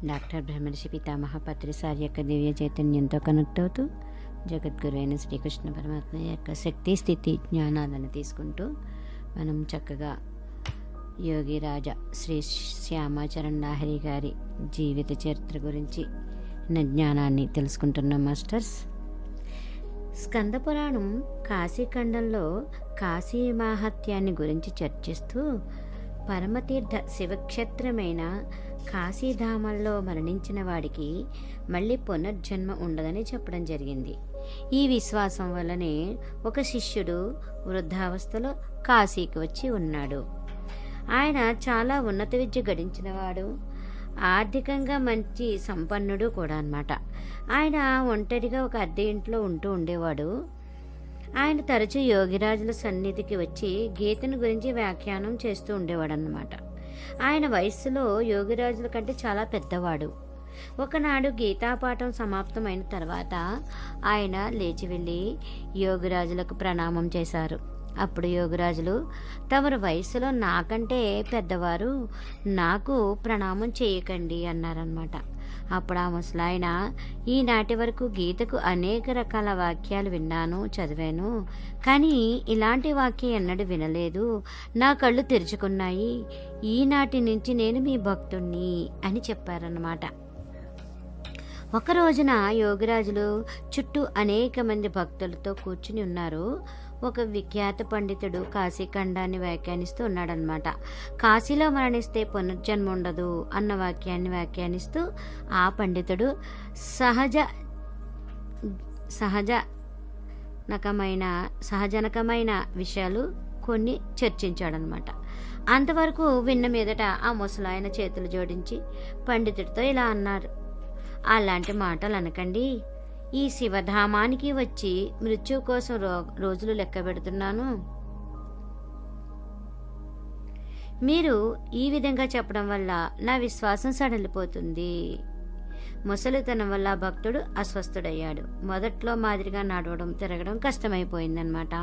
Doctor బ్రహ్మర్షి పితామహ పత్రిసారి యొక్క దివ్య చైతన్యంతో కనెక్ట్ అవుతూ జగద్గురు అయిన శ్రీకృష్ణ పరమాత్మ యొక్క శక్తి స్థితి జ్ఞానాలను తీసుకుంటూ మనం చక్కగా యోగి రాజా శ్రీ శ్యామాచరణ్ లాహిరి గారి జీవిత చరిత్ర గురించి జ్ఞానాన్ని తెలుసుకుంటున్నాం మాస్టర్స్. స్కంద పురాణం కాశీఖండంలో కాశీ మాహాత్యాన్ని గురించి చర్చిస్తూ పరమతీర్థ శివక్షేత్రమైన కాశీధామంలో మరణించిన వాడికి మళ్ళీ పునర్జన్మ ఉండదని చెప్పడం జరిగింది. ఈ విశ్వాసం వల్లనే ఒక శిష్యుడు వృద్ధావస్థలో కాశీకి వచ్చి ఉన్నాడు. ఆయన చాలా ఉన్నత విద్య గడించినవాడు, ఆర్థికంగా మంచి సంపన్నుడు కూడా అన్నమాట. ఆయన ఒంటరిగా ఒక అద్దె ఇంట్లో ఉంటూ ఉండేవాడు. ఆయన తరచూ యోగిరాజుల సన్నిధికి వచ్చి గీతను గురించి వ్యాఖ్యానం చేస్తూ ఉండేవాడు అన్నమాట. ఆయన వయస్సులో యోగిరాజుల కంటే చాలా పెద్దవాడు. ఒకనాడు గీతాపాఠం సమాప్తమైన తర్వాత ఆయన లేచి వెళ్ళి యోగిరాజులకు ప్రణామం చేశారు. అప్పుడు యోగిరాజులు, తమరు వయసులో నాకంటే పెద్దవారు, నాకు ప్రణామం చేయకండి అన్నారన్నమాట. అప్పుడు ఆ ముసలాయన, ఈనాటి వరకు గీతకు అనేక రకాల వాక్యాలు విన్నాను, చదివాను, కానీ ఇలాంటి వాక్యం ఎన్నడూ వినలేదు. నా కళ్ళు తెరుచుకున్నాయి. ఈనాటి నుంచి నేను మీ భక్తుణ్ణి అని చెప్పారన్నమాట. ఒక రోజున యోగిరాజులు చుట్టూ అనేక మంది భక్తులతో కూర్చుని ఉన్నారు. ఒక విఖ్యాత పండితుడు కాశీఖండాన్ని వ్యాఖ్యానిస్తూ ఉన్నాడనమాట. కాశీలో మరణిస్తే పునర్జన్మ ఉండదు అన్న వాక్యాన్ని వ్యాఖ్యానిస్తూ ఆ పండితుడు సహజనకమైన విషయాలు కొన్ని చర్చించాడనమాట. అంతవరకు విన్న మీదట ఆ ముసలాయన చేతులు జోడించి పండితుడితో ఇలా అన్నారు, అలాంటి మాటలు అనకండి. ఈ శివధామానికి వచ్చి మృత్యు కోసం రోజులు లెక్క పెడుతున్నాను. మీరు ఈ విధంగా చెప్పడం వల్ల నా విశ్వాసం సడలిపోతుంది. ముసలితనం వల్ల భక్తుడు అస్వస్థుడయ్యాడు. మొదట్లో మాదిరిగా నడవడం తిరగడం కష్టమైపోయిందనమాట.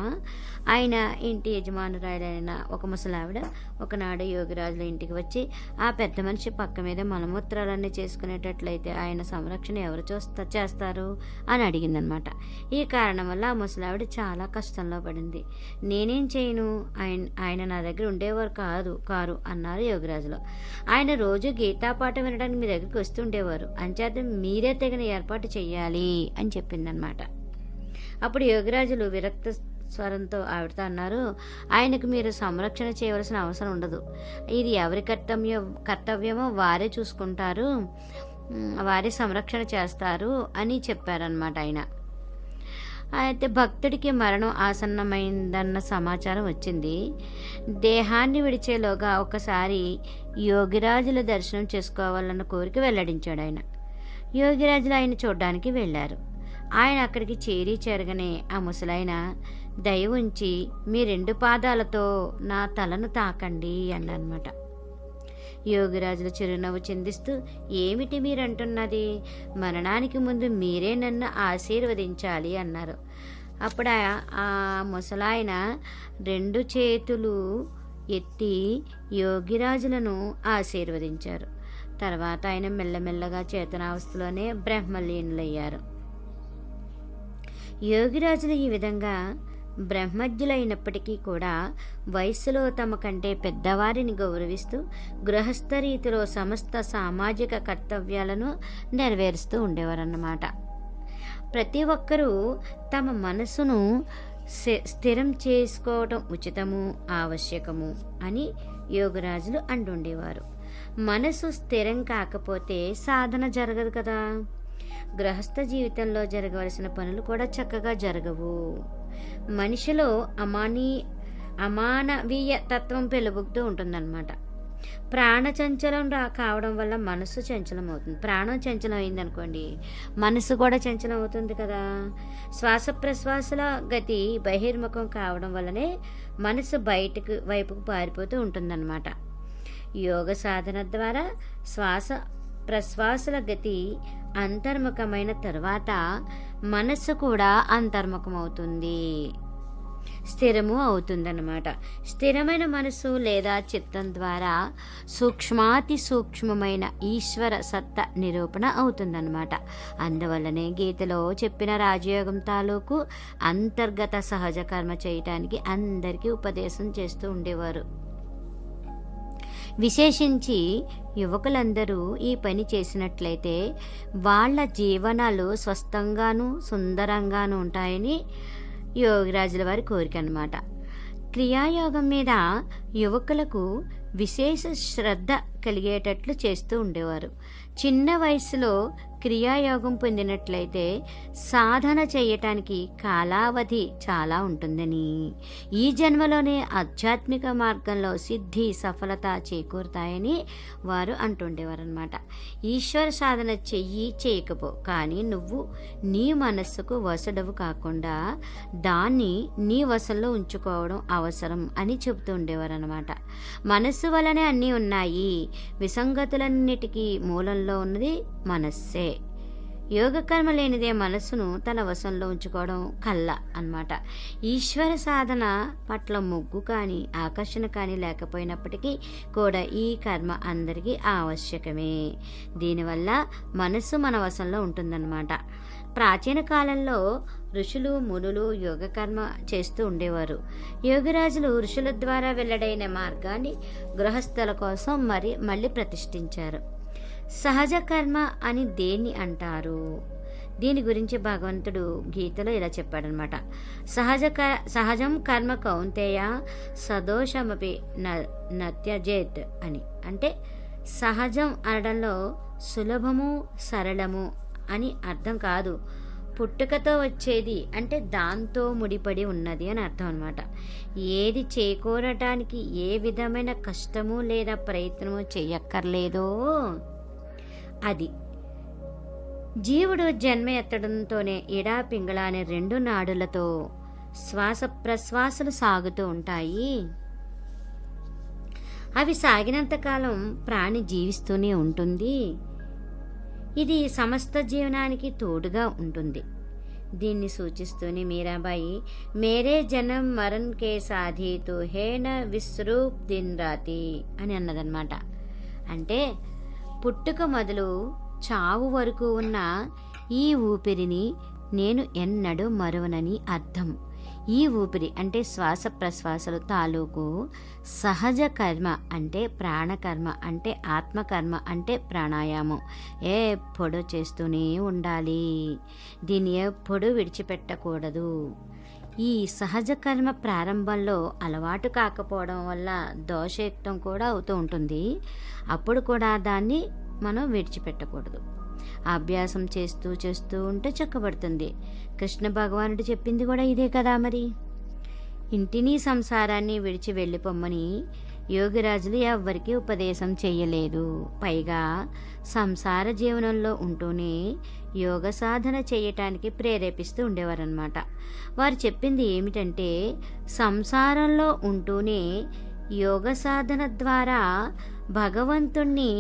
ఆయన ఇంటి యజమానురాలైన ఒక ముసలావిడ ఒకనాడు యోగిరాజుల ఇంటికి వచ్చి, ఆ పెద్ద మనిషి పక్క మీద మలమూత్రాలన్నీ చేసుకునేటట్లయితే ఆయన సంరక్షణ ఎవరు చేస్తారు అని అడిగిందనమాట. ఈ కారణం వల్ల ఆ ముసలావిడ చాలా కష్టంలో పడింది. నేనేం చేయను, ఆయన నా దగ్గర ఉండేవారు కారు అన్నారు యోగిరాజులు. ఆయన రోజు గీతాపాఠం వినడానికి మీ దగ్గరికి వస్తుండేవారు, అంచేత మీరే తగిన ఏర్పాటు చెయ్యాలి అని చెప్పిందనమాట. అప్పుడు యోగిరాజులు విరక్త స్వరంతో ఆవిడతో అన్నారు, ఆయనకు మీరు సంరక్షణ చేయవలసిన అవసరం ఉండదు. ఇది ఎవరి కర్తవ్యమో వారే చూసుకుంటారు, వారే సంరక్షణ చేస్తారు అని చెప్పారనమాట ఆయన. అయితే భక్తుడికి మరణం ఆసన్నమైందన్న సమాచారం వచ్చింది. దేహాన్ని విడిచేలోగా ఒకసారి యోగిరాజుల దర్శనం చేసుకోవాలన్న కోరిక వెల్లడించాడు ఆయన. యోగిరాజులు ఆయన చూడ్డానికి వెళ్ళారు. ఆయన అక్కడికి చేరగానే ఆ ముసలాయన, దయ ఉంచి మీ 2 పాదాలతో నా తలను తాకండి అన్నమాట. యోగిరాజులు చిరునవ్వు చిందిస్తూ, ఏమిటి మీరంటున్నది? మరణానికి ముందు మీరే నన్ను ఆశీర్వదించాలి అన్నారు. అప్పుడు ఆ ముసలాయన 2 చేతులు ఎత్తి యోగిరాజులను ఆశీర్వదించారు. తర్వాత ఆయన మెల్లమెల్లగా చేతనావస్థలోనే బ్రహ్మలీనులయ్యారు. యోగిరాజులు ఈ విధంగా బ్రహ్మజ్ఞులైనప్పటికీ కూడా వయస్సులో తమ కంటే పెద్దవారిని గౌరవిస్తూ గృహస్థ రీతిలో సమస్త సామాజిక కర్తవ్యాలను నెరవేరుస్తూ ఉండేవారన్నమాట. ప్రతి ఒక్కరూ తమ మనసును స్థిరం చేసుకోవటం ఉచితము, ఆవశ్యకము అని యోగిరాజులు అంటుండేవారు. మనసు స్థిరం కాకపోతే సాధన జరగదు కదా. గృహస్థ జీవితంలో జరగవలసిన పనులు కూడా చక్కగా జరగవు. మనిషిలో అమానవీయ తత్వం పెలుబుకుతూ ఉంటుందన్నమాట. ప్రాణ చంచలం కావడం వల్ల మనసు చంచలం అవుతుంది. ప్రాణం చంచలం అయిందనుకోండి, మనసు కూడా చంచలం అవుతుంది కదా. శ్వాస ప్రశ్వాసల గతి బహిర్ముఖం కావడం వల్లనే మనసు వైపుకు పారిపోతూ ఉంటుందన్నమాట. యోగ సాధన ద్వారా శ్వాస ప్రశ్వాసల గతి అంతర్ముఖమైన తర్వాత మనస్సు కూడా అంతర్ముఖమవుతుంది. స్థిరము అవుతుందన్నమాట. స్థిరమైన మనసు లేదా చిత్తం ద్వారా సూక్ష్మాతి సూక్ష్మమైన ఈశ్వర సత్త నిరూపణ అవుతుందన్నమాట. అందువల్లనే గీతలో చెప్పిన రాజయోగం తాలూకు అంతర్గత సహజ కర్మ చేయటానికి అందరికీ ఉపదేశం చేస్తూ ఉండేవారు. విశేషించి యువకులందరూ ఈ పని చేసినట్లయితే వాళ్ళ జీవనాలు స్వస్థంగాను సుందరంగాను ఉంటాయని యోగిరాజుల వారి కోరిక అన్నమాట. క్రియాయోగం మీద యువకులకు విశేష శ్రద్ధ కలిగేటట్లు చేస్తూ ఉండేవారు. చిన్న వయసులో క్రియాయోగం పొందినట్లయితే సాధన చేయటానికి కాలావధి చాలా ఉంటుందని, ఈ జన్మలోనే ఆధ్యాత్మిక మార్గంలో సిద్ధి సఫలత చేకూరుతాయని వారు అంటుండేవారు అనమాట. ఈశ్వర సాధన చేయకపో, కానీ నువ్వు నీ మనస్సుకు వశడవు కాకుండా దాన్ని నీ వశంలో ఉంచుకోవడం అవసరం అని చెబుతూ ఉండేవారు అనమాట. మనస్సు వలనే అన్నీ ఉన్నాయి, విసంగతులన్నిటికీ మూలంలో ఉన్నది మనస్సే. యోగకర్మ లేనిదే మనస్సును తన వశంలో ఉంచుకోవడం కళ్ళ అన్నమాట. ఈశ్వర సాధన పట్ల మొగ్గు కానీ ఆకర్షణ కానీ లేకపోయినప్పటికీ కూడా ఈ కర్మ అందరికీ ఆవశ్యకమే. దీనివల్ల మనస్సు మన వశంలో ఉంటుందన్నమాట. ప్రాచీన కాలంలో ఋషులు మునులు యోగకర్మ చేస్తూ ఉండేవారు. యోగిరాజులు ఋషుల ద్వారా వెల్లడైన మార్గాన్ని గృహస్థుల కోసం మళ్ళీ ప్రతిష్ఠించారు. సహజ కర్మ అని దేన్ని అంటారు? దీని గురించి భగవంతుడు గీతలో ఇలా చెప్పాడనమాట. సహజం కర్మ కౌంతేయ సదోషమపి నత్యజేత్ అని. అంటే సహజం అనడంలో సులభము సరళము అని అర్థం కాదు, పుట్టుకతో వచ్చేది అంటే దాంతో ముడిపడి ఉన్నది అని అర్థం అనమాట. ఏది చేకూరటానికి ఏ విధమైన కష్టము లేదా ప్రయత్నము చేయక్కర్లేదో అది. జీవుడు జన్మ ఎత్తడంతోనే ఇడా పింగళ అనే 2 నాడులతో శ్వాస ప్రశ్వాసలు సాగుతూ ఉంటాయి. అవి సాగినంతకాలం ప్రాణి జీవిస్తూనే ఉంటుంది. ఇది సమస్త జీవనానికి తోడుగా ఉంటుంది. దీన్ని సూచిస్తూనే మీరాబాయి మేరే జనం మరణ్ కే సాధి తో హేన విశ్రూప్ దిన్ రాతి అని అన్నదన్నమాట. అంటే పుట్టుక మొదలు చావు వరకు ఉన్న ఈ ఊపిరిని నేను ఎన్నడూ మరువనని అర్థం. ఈ ఊపిరి అంటే శ్వాస ప్రశ్వాసలు తాలూకు సహజ కర్మ అంటే ప్రాణకర్మ అంటే ఆత్మకర్మ అంటే ప్రాణాయామం ఎప్పుడూ చేస్తూనే ఉండాలి. దీన్ని ఎప్పుడూ విడిచిపెట్టకూడదు. ఈ సహజ కర్మ ప్రారంభంలో అలవాటు కాకపోవడం వల్ల దోషయుక్తం కూడా అవుతూ ఉంటుంది. అప్పుడు కూడా దాన్ని మనం విడిచిపెట్టకూడదు. అభ్యాసం చేస్తూ ఉంటే చక్కబడుతుంది. కృష్ణ భగవానుడు చెప్పింది కూడా ఇదే కదా. మరి ఇంటిని సంసారాన్ని విడిచి వెళ్ళిపోమ్మని యోగిరాజులు ఎవ్వరికీ ఉపదేశం చేయలేదు. పైగా సంసార జీవనంలో ఉంటూనే యోగ సాధన చేయటానికి ప్రేరేపిస్తూ ఉండేవారనమాట. వారు చెప్పింది ఏమిటంటే సంసారంలో ఉంటూనే యోగ సాధన ద్వారా భగవంతుణ్ణి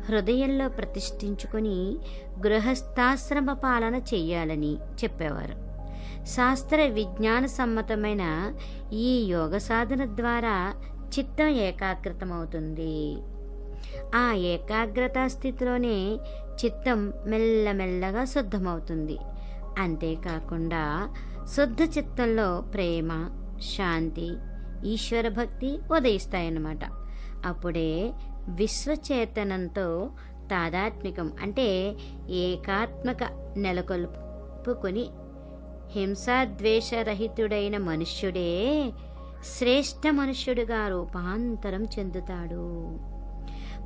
హృదయంలో ప్రతిష్ఠించుకొని గృహస్థాశ్రమ పాలన చెయ్యాలని చెప్పేవారు. శాస్త్ర విజ్ఞాన సమ్మతమైన ఈ యోగ సాధన ద్వారా చిత్తం ఏకాగ్రతమవుతుంది. ఆ ఏకాగ్రతా స్థితిలోనే చిత్తం మెల్లమెల్లగా శుద్ధమవుతుంది. అంతేకాకుండా శుద్ధ చిత్తంలో ప్రేమ, శాంతి, ఈశ్వర భక్తి ఉదయిస్తాయన్నమాట. అప్పుడే విశ్వచేతనంతో తాదాత్మికం అంటే ఏకాత్మక నెలకొల్పుకొని హింసాద్వేషరహితుడైన మనుష్యుడే శ్రేష్ఠ మనుష్యుడిగా రూపాంతరం చెందుతాడు.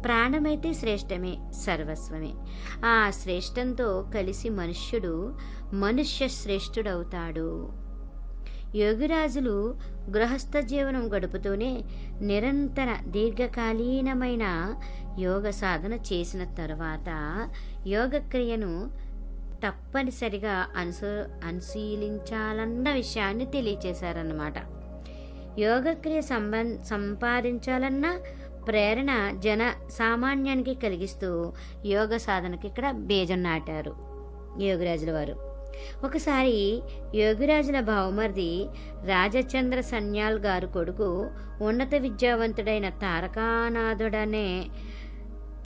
ప్రాణమైతే శ్రేష్టమే, సర్వస్వమే. ఆ శ్రేష్టంతో కలిసి మనుష్యుడు మనుష్య శ్రేష్ఠుడవుతాడు. యోగిరాజులు గృహస్థ జీవనం గడుపుతూనే నిరంతర దీర్ఘకాలీనమైన యోగ సాధన చేసిన తరువాత యోగక్రియను తప్పనిసరిగా అనుశీలించాలన్న విషయాన్ని తెలియచేశారన్నమాట. యోగక్రియ సంపాదించాలన్న ప్రేరణ జన సామాన్యానికి కలిగిస్తూ యోగ సాధనకి ఇక్కడ బీజం నాటారు యోగిరాజుల వారు. ఒకసారి యోగిరాజుల బావమరిది రాజచంద్ర సన్యాల్ గారు కొడుకు ఉన్నత విద్యావంతుడైన తారకానాథుడనే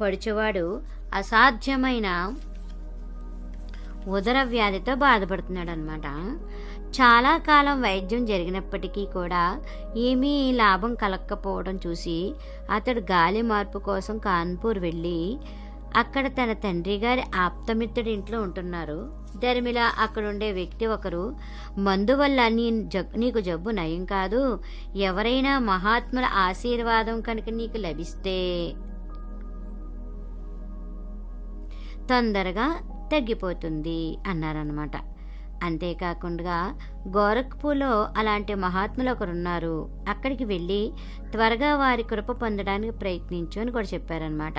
పడుచువాడు అసాధ్యమైన ఉదర వ్యాధితో బాధపడుతున్నాడు అనమాట. చాలా కాలం వైద్యం జరిగినప్పటికీ కూడా ఏమీ లాభం కలగకపోవడం చూసి అతడు గాలి మార్పు కోసం కాన్పూర్ వెళ్ళి అక్కడ తన తండ్రి గారి ఆప్తమిత్రుడి ఇంట్లో ఉంటున్నారు. ధర్మిల అక్కడుండే వ్యక్తి ఒకరు, మందు వల్ల నీకు జబ్బు నయం కాదు, ఎవరైనా మహాత్ముల ఆశీర్వాదం కనుక నీకు లభిస్తే తొందరగా తగ్గిపోతుంది అన్నారనమాట. అంతేకాకుండా గోరఖ్పూర్లో అలాంటి మహాత్ములు ఒకరున్నారు, అక్కడికి వెళ్ళి త్వరగా వారి కృప పొందడానికి ప్రయత్నించు అని కూడా చెప్పారనమాట.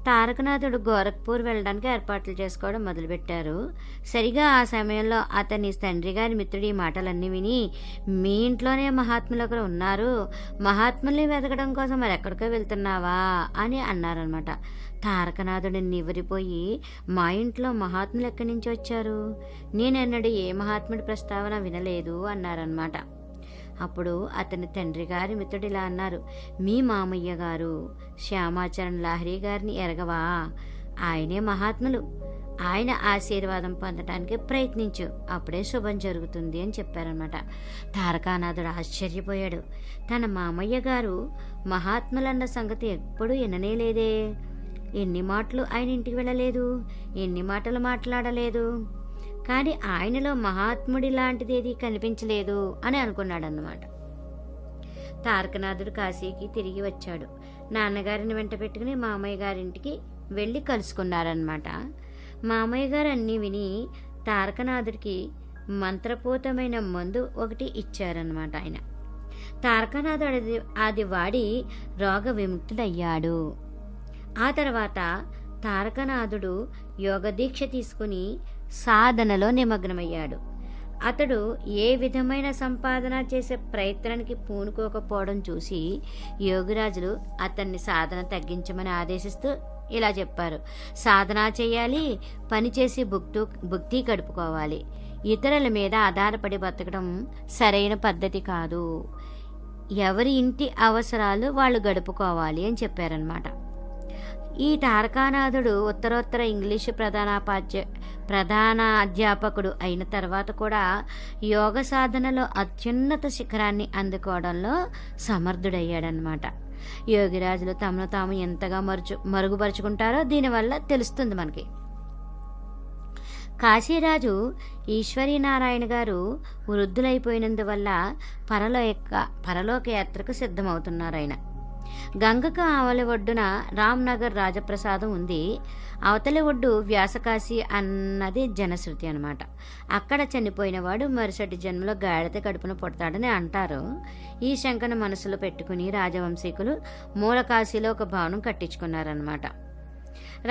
తారకనాథుడు గోరఖ్పూర్ వెళ్ళడానికి ఏర్పాట్లు చేసుకోవడం మొదలుపెట్టారు. సరిగా ఆ సమయంలో అతని తండ్రి గారి మిత్రుడి మాటలన్నీ విని, మీ ఇంట్లోనే మహాత్ములు ఒకరు ఉన్నారు, మహాత్ముల్ని వెతకడం కోసం మరి ఎక్కడికో వెళ్తున్నావా అని అన్నారనమాట. తారకనాథుడు నివ్వరిపోయి, మా ఇంట్లో మహాత్ములు ఎక్కడి నుంచి వచ్చారు, నేనెన్నడూ ఏ మహాత్ముడి ప్రస్తావన వినలేదు అన్నారనమాట. అప్పుడు అతని తండ్రి గారి మిత్రుడిలా అన్నారు, మీ మామయ్య గారు శ్యామాచరణ్ లాహిరి గారిని ఎరగవా, ఆయనే మహాత్ములు, ఆయన ఆశీర్వాదం పొందడానికి ప్రయత్నించు, అప్పుడే శుభం జరుగుతుంది అని చెప్పారనమాట. తారకానాథుడు ఆశ్చర్యపోయాడు. తన మామయ్య గారు మహాత్ములన్న సంగతి ఎప్పుడూ విననేలేదే, ఎన్ని మాటలు ఆయన ఇంటికి వెళ్ళలేదు, ఎన్ని మాటలు మాట్లాడలేదు, కానీ ఆయనలో మహాత్ముడి లాంటిదేది కనిపించలేదు అని అనుకున్నాడన్నమాట. తారకనాథుడు కాశీకి తిరిగి వచ్చాడు. నాన్నగారిని వెంట పెట్టుకుని మామయ్య గారింటికి వెళ్ళి కలుసుకున్నారనమాట. మామయ్య గారు అన్నీ విని తారకనాథుడికి మంత్రపూతమైన మందు ఒకటి ఇచ్చారనమాట. ఆయన తారకనాథుడు అది వాడి రోగ విముక్తుడయ్యాడు. ఆ తర్వాత తారకనాథుడు యోగదీక్ష తీసుకుని సాధనలో నిమగ్నమయ్యాడు. అతడు ఏ విధమైన సంపాదన చేసే ప్రయత్నానికి పూనుకోకపోవడం చూసి యోగిరాజులు అతన్ని సాధన తగ్గించమని ఆదేశిస్తూ ఇలా చెప్పారు, సాధన చేయాలి, పనిచేసి భుక్తి గడుపుకోవాలి, ఇతరుల మీద ఆధారపడి బతకడం సరైన పద్ధతి కాదు, ఎవరి ఇంటి అవసరాలు వాళ్ళు గడుపుకోవాలి అని చెప్పారనమాట. ఈ తారకానాథుడు ఉత్తరోత్తర ఇంగ్లీషు ప్రధాన అధ్యాపకుడు అయిన తర్వాత కూడా యోగ సాధనలో అత్యున్నత శిఖరాన్ని అందుకోవడంలో సమర్థుడయ్యాడనమాట. యోగిరాజులు తమను తాము ఎంతగా మరుగుపరుచుకుంటారో దీనివల్ల తెలుస్తుంది మనకి. కాశీరాజు ఈశ్వరీనారాయణ గారు వృద్ధులైపోయినందువల్ల పరలోక యాత్రకు సిద్ధమవుతున్నారు. ఆయన గంగకు ఆవలి ఒడ్డున రామ్నగర్ రాజప్రసాదం ఉంది, అవతలి ఒడ్డు వ్యాసకాశి అన్నది జనశ్రుతి అనమాట. అక్కడ చనిపోయిన వాడు మరుసటి జన్మలో గాడిద కడుపున పుడతాడని అంటారు. ఈ శంకను మనసులో పెట్టుకుని రాజవంశీకులు మూలకాశీలో ఒక భవనం కట్టించుకున్నారనమాట.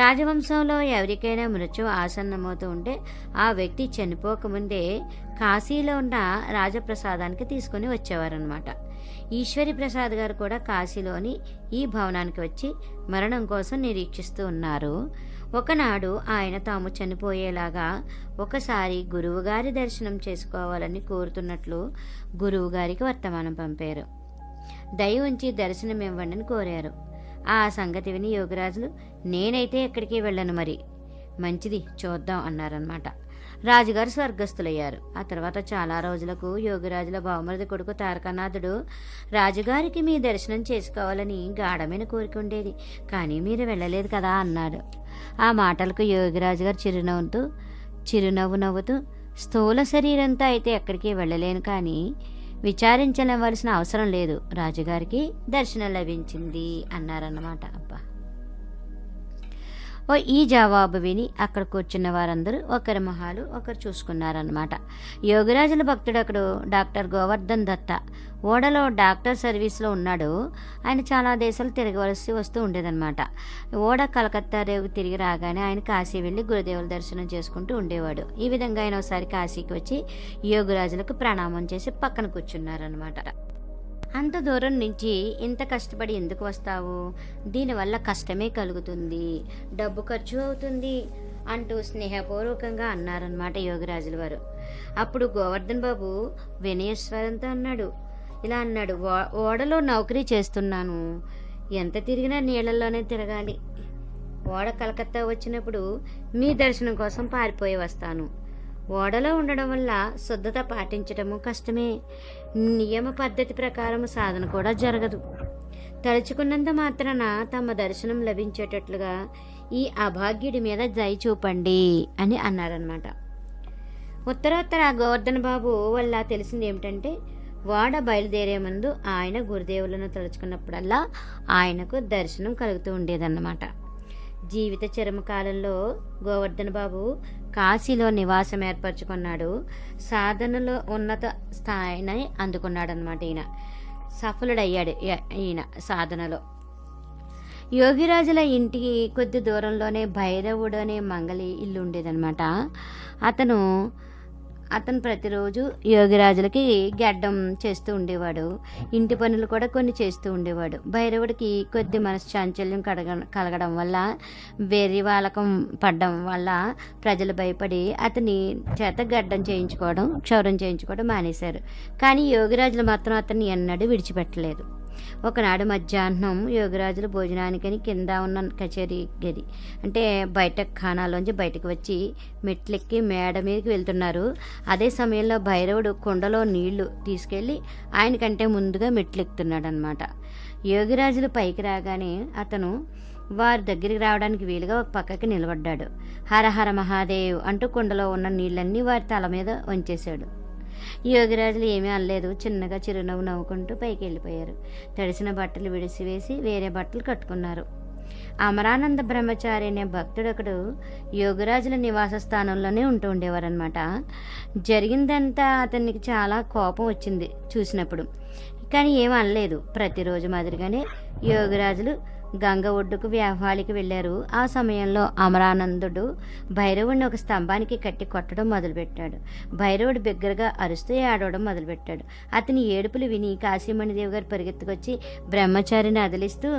రాజవంశంలో ఎవరికైనా మృత్యు ఆసన్నమవుతూ ఉంటే ఆ వ్యక్తి చనిపోకముందే కాశీలో ఉన్న రాజప్రసాదానికి తీసుకుని వచ్చేవారనమాట. ఈశ్వరి ప్రసాద్ గారు కూడా కాశీలోని ఈ భవనానికి వచ్చి మరణం కోసం నిరీక్షిస్తూ ఉన్నారు. ఒకనాడు ఆయన తాము చనిపోయేలాగా ఒకసారి గురువుగారి దర్శనం చేసుకోవాలని కోరుతున్నట్లు గురువుగారికి వర్తమానం పంపారు. దయ ఉంచి దర్శనం ఇవ్వండి అని కోరారు. ఆ సంగతి విని యోగిరాజులు, నేనైతే ఎక్కడికి వెళ్ళను, మరి మంచిది చూద్దాం అన్నారనమాట. రాజుగారు స్వర్గస్థులయ్యారు. ఆ తర్వాత చాలా రోజులకు యోగిరాజుల బావమరిది కొడుకు తారకనాథుడు, రాజుగారికి మీ దర్శనం చేసుకోవాలని గాఢమైన కోరిక ఉండేది, కానీ మీరు వెళ్ళలేదు కదా అన్నాడు. ఆ మాటలకు యోగిరాజు గారు చిరునవ్వు నవ్వుతూ, స్థూల శరీరంతో అయితే ఎక్కడికి వెళ్ళలేను, కానీ విచారించవలసిన అవసరం లేదు, రాజుగారికి దర్శనం లభించింది అన్నారన్నమాట. అబ్బా, ఈ జవాబు విని అక్కడ కూర్చున్న వారందరూ ఒకరి మొహాలు ఒకరు చూసుకున్నారన్నమాట. యోగిరాజుల భక్తుడొకడు డాక్టర్ గోవర్ధన్ దత్త ఓడలో డాక్టర్ సర్వీస్లో ఉన్నాడు. ఆయన చాలా దేశాలు తిరగవలసి వస్తూ ఉండేదన్నమాట. ఓడ కలకత్తా రేవుకు తిరిగి రాగానే ఆయన కాశీ వెళ్ళి గురుదేవుల దర్శనం చేసుకుంటూ ఉండేవాడు. ఈ విధంగా ఆయన ఒకసారి కాశీకి వచ్చి యోగిరాజులకు ప్రణామం చేసి పక్కన కూర్చున్నారనమాట. అంత దూరం నుంచి ఇంత కష్టపడి ఎందుకు వస్తావు, దీనివల్ల కష్టమే కలుగుతుంది, డబ్బు ఖర్చు అవుతుంది, అంటూ స్నేహపూర్వకంగా అన్నారన్నమాట యోగిరాజుల వారు. అప్పుడు గోవర్ధన్ బాబు వినయస్వరంతో అన్నాడు, ఇలా అన్నాడు, ఓడలో నౌకరీ చేస్తున్నాను, ఎంత తిరిగినా నీళ్ళల్లోనే తిరగాలి. ఓడ కలకత్తా వచ్చినప్పుడు మీ దర్శనం కోసం పారిపోయి వస్తాను. ఓడలో ఉండడం వల్ల శుద్ధత పాటించడము కష్టమే. నియమ పద్ధతి ప్రకారం సాధన కూడా జరగదు. తలుచుకున్నంత మాత్రాన తమ దర్శనం లభించేటట్లుగా ఈ అభాగ్యుడి మీద దయ చూపండి అని అన్నారనమాట. ఉత్తరోత్తర గోవర్ధన బాబు వల్ల తెలిసింది ఏమిటంటే, ఓడ బయలుదేరే ముందు ఆయన గురుదేవులను తలుచుకున్నప్పుడల్లా ఆయనకు దర్శనం కలుగుతూ ఉండేదన్నమాట. జీవిత చరమకాలంలో గోవర్ధన బాబు కాశీలో నివాసం ఏర్పరచుకున్నాడు. సాధనలో ఉన్నత స్థాయిని అందుకున్నాడనమాట. ఈయన సఫలుడయ్యాడు. ఈయన సాధనలో యోగిరాజుల ఇంటికి కొద్ది దూరంలోనే భైరవుడు అనే మంగళి ఇల్లు ఉండేదన్నమాట. అతను ప్రతిరోజు యోగిరాజులకి గడ్డం చేస్తూ ఉండేవాడు. ఇంటి పనులు కూడా కొన్ని చేస్తూ ఉండేవాడు. భైరవుడికి కొద్ది మనశ్చాంచల్యం కలగడం వల్ల, వెర్రివాలకం పడడం వల్ల ప్రజలు భయపడి అతని చేత గడ్డం చేయించుకోవడం, క్షౌరం చేయించుకోవడం మానేశారు. కానీ యోగిరాజులు మాత్రం అతన్ని ఎన్నడూ విడిచిపెట్టలేదు. ఒకనాడు మధ్యాహ్నం యోగిరాజులు భోజనానికని కింద ఉన్న కచేరీ గది అంటే బయట ఖానాలోంచి బయటకు వచ్చి మెట్లెక్కి మేడ మీదకి వెళ్తున్నారు. అదే సమయంలో భైరవుడు కుండలో నీళ్లు తీసుకెళ్ళి ఆయనకంటే ముందుగా మెట్లెక్కుతున్నాడు అనమాట. యోగిరాజులు పైకి రాగానే అతను వారి దగ్గరికి రావడానికి వీలుగా ఒక పక్కకి నిలబడ్డాడు. హరహర మహాదేవ్ అంటూ కుండలో ఉన్న నీళ్ళన్నీ వారి తల మీద వంచేశాడు. యోగిరాజులు ఏమీ అనలేదు. చిన్నగా చిరునవ్వు నవ్వుకుంటూ పైకి వెళ్ళిపోయారు. తడిసిన బట్టలు విడిసివేసి వేరే బట్టలు కట్టుకున్నారు. అమరానంద బ్రహ్మచారి అనే భక్తుడొకడు యోగిరాజుల నివాస స్థానంలోనే ఉంటూ ఉండేవారనమాట. జరిగిందంతా అతనికి చాలా కోపం వచ్చింది చూసినప్పుడు, కానీ ఏం అనలేదు. ప్రతిరోజు మాదిరిగానే యోగిరాజులు గంగ ఒడ్డుకు వ్యాపారానికి వెళ్ళారు. ఆ సమయంలో అమరానందుడు భైరవుడిని ఒక స్తంభానికి కట్టి కొట్టడం మొదలుపెట్టాడు. భైరవుడు బిగ్గరగా అరుస్తూ ఏడవడం మొదలుపెట్టాడు. అతని ఏడుపులు విని కాశీమణిదేవి గారు పరిగెత్తుకొచ్చి బ్రహ్మచారిని అదిలిస్తూ